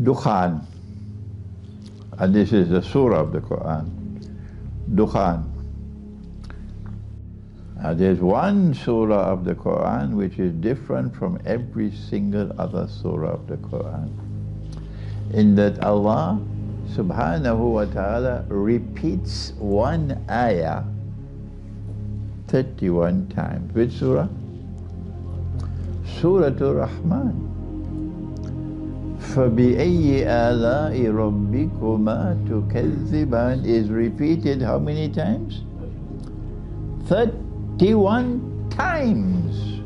Dukhan. And this is the surah of the Quran. Dukhan. There's one surah of the Quran which is different from every single other surah of the Quran, in that Allah subhanahu wa ta'ala repeats one ayah 31 times. Which surah? Surah Ar-Rahman. فَبِأَيِّ آلَاءِ رَبِّكُمَا تُكَذِّبَانِ is repeated how many times? 31 times.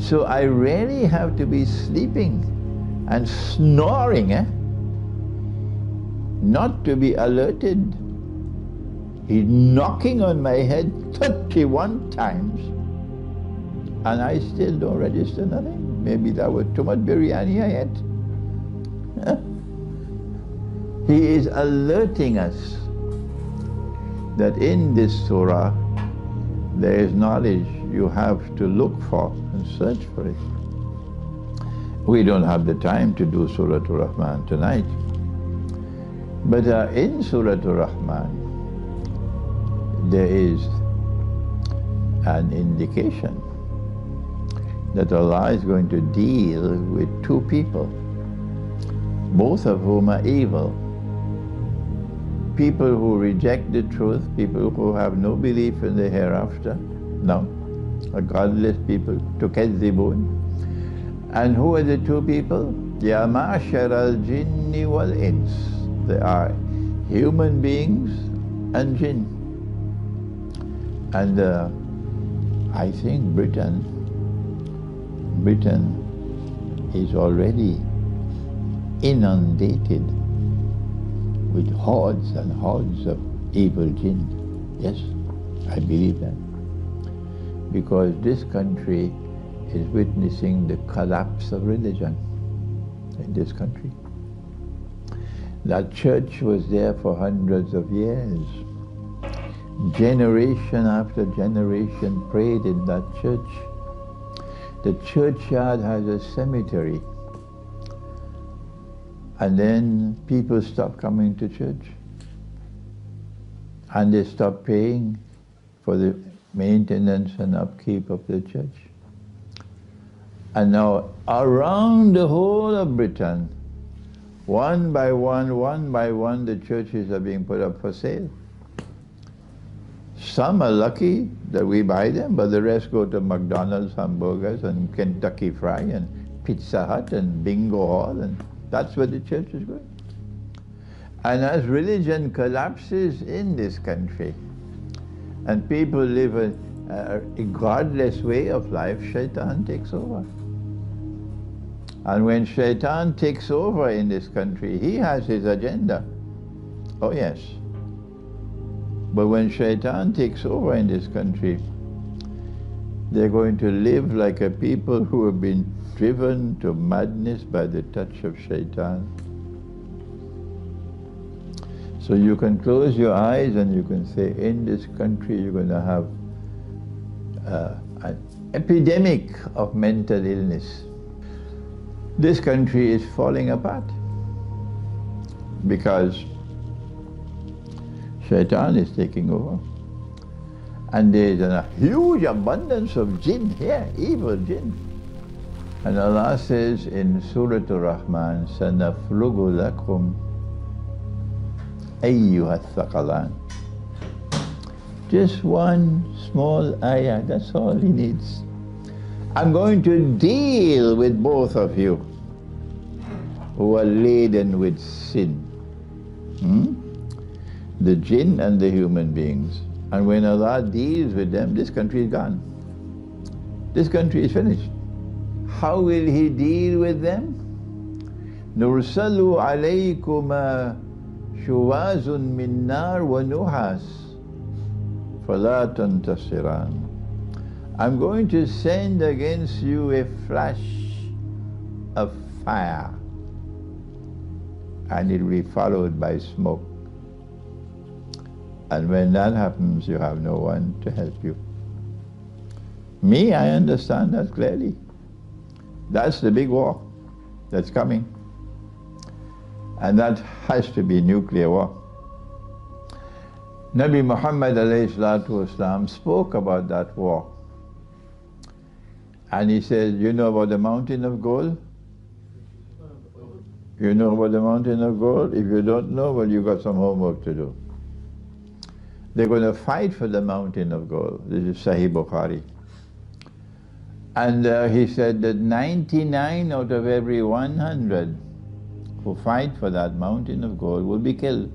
So I really have to be sleeping and snoring, not to be alerted. He's knocking on my head 31 times and I still don't register nothing. Maybe that was too much biryani I ate. He is alerting us that in this surah there is knowledge you have to look for and search for it. We don't have the time to do Surah Ar-Rahman tonight. But in Surah Ar-Rahman there is an indication that Allah is going to deal with two people, both of whom are evil. People who reject the truth, people who have no belief in the hereafter, no, a godless people, tukazzibun. And who are the two people? Ya ma'ashar al-jinni wal-ins. They are human beings and jinn. And I think Britain is already inundated with hordes and hordes of evil jinn. Yes, I believe that. Because this country is witnessing the collapse of religion in this country. That church was there for hundreds of years. Generation after generation prayed in that church. The churchyard has a cemetery. And then people stop coming to church. And they stop paying for the maintenance and upkeep of the church. And now around the whole of Britain, one by one, the churches are being put up for sale. Some are lucky that we buy them, but the rest go to McDonald's hamburgers and Kentucky Fried and Pizza Hut and Bingo Hall, and that's where the church is going. And as religion collapses in this country, and people live a godless way of life, Shaitan takes over. And when Shaitan takes over in this country, he has his agenda. Oh yes. But when Shaitan takes over in this country, they're going to live like a people who have been driven to madness by the touch of Shaitan. So you can close your eyes and you can say, in this country you're going to have an epidemic of mental illness. This country is falling apart because Shaitan is taking over. And there's a huge abundance of jinn here, evil jinn. And Allah says in Surah Ar-Rahman, سَنَفْرُغُ لَكُمْ أَيُّهَا الثَّقَلَانِ. Just one small ayah, that's all he needs. I'm going to deal with both of you who are laden with sin. The jinn and the human beings. And when Allah deals with them, this country is gone. This country is finished. How will He deal with them? نُرْسَلُ عَلَيْكُمَا شُوَازٌ مِّن نَارٍ وَنُحَاسٌ فَلَا تَنْتَصِرَانِ. I'm going to send against you a flash of fire, and it will be followed by smoke. And when that happens, you have no one to help you. Me, I understand that clearly. That's the big war that's coming. And that has to be nuclear war. Nabi Muhammad ﷺ spoke about that war. And he said, you know about the mountain of gold? You know about the mountain of gold? If you don't know, well, you got some homework to do. They're going to fight for the mountain of gold. This is Sahih Bukhari. And he said that 99 out of every 100 who fight for that mountain of gold will be killed.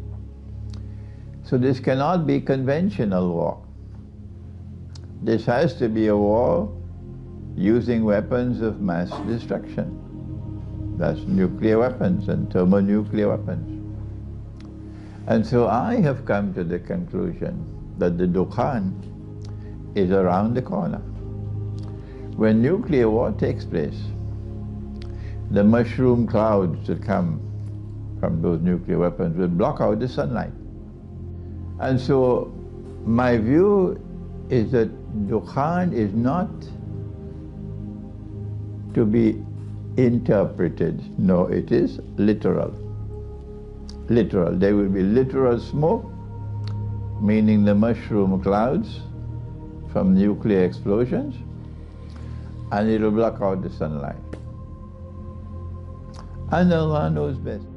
So this cannot be conventional war. This has to be a war using weapons of mass destruction. That's nuclear weapons and thermonuclear weapons. And so I have come to the conclusion that the Dukhan is around the corner. When nuclear war takes place, the mushroom clouds that come from those nuclear weapons will block out the sunlight. And so my view is that Dukhan is not to be interpreted. No, it is literal. Literal. There will be literal smoke, meaning the mushroom clouds from nuclear explosions, and it will block out the sunlight. And Allah knows best.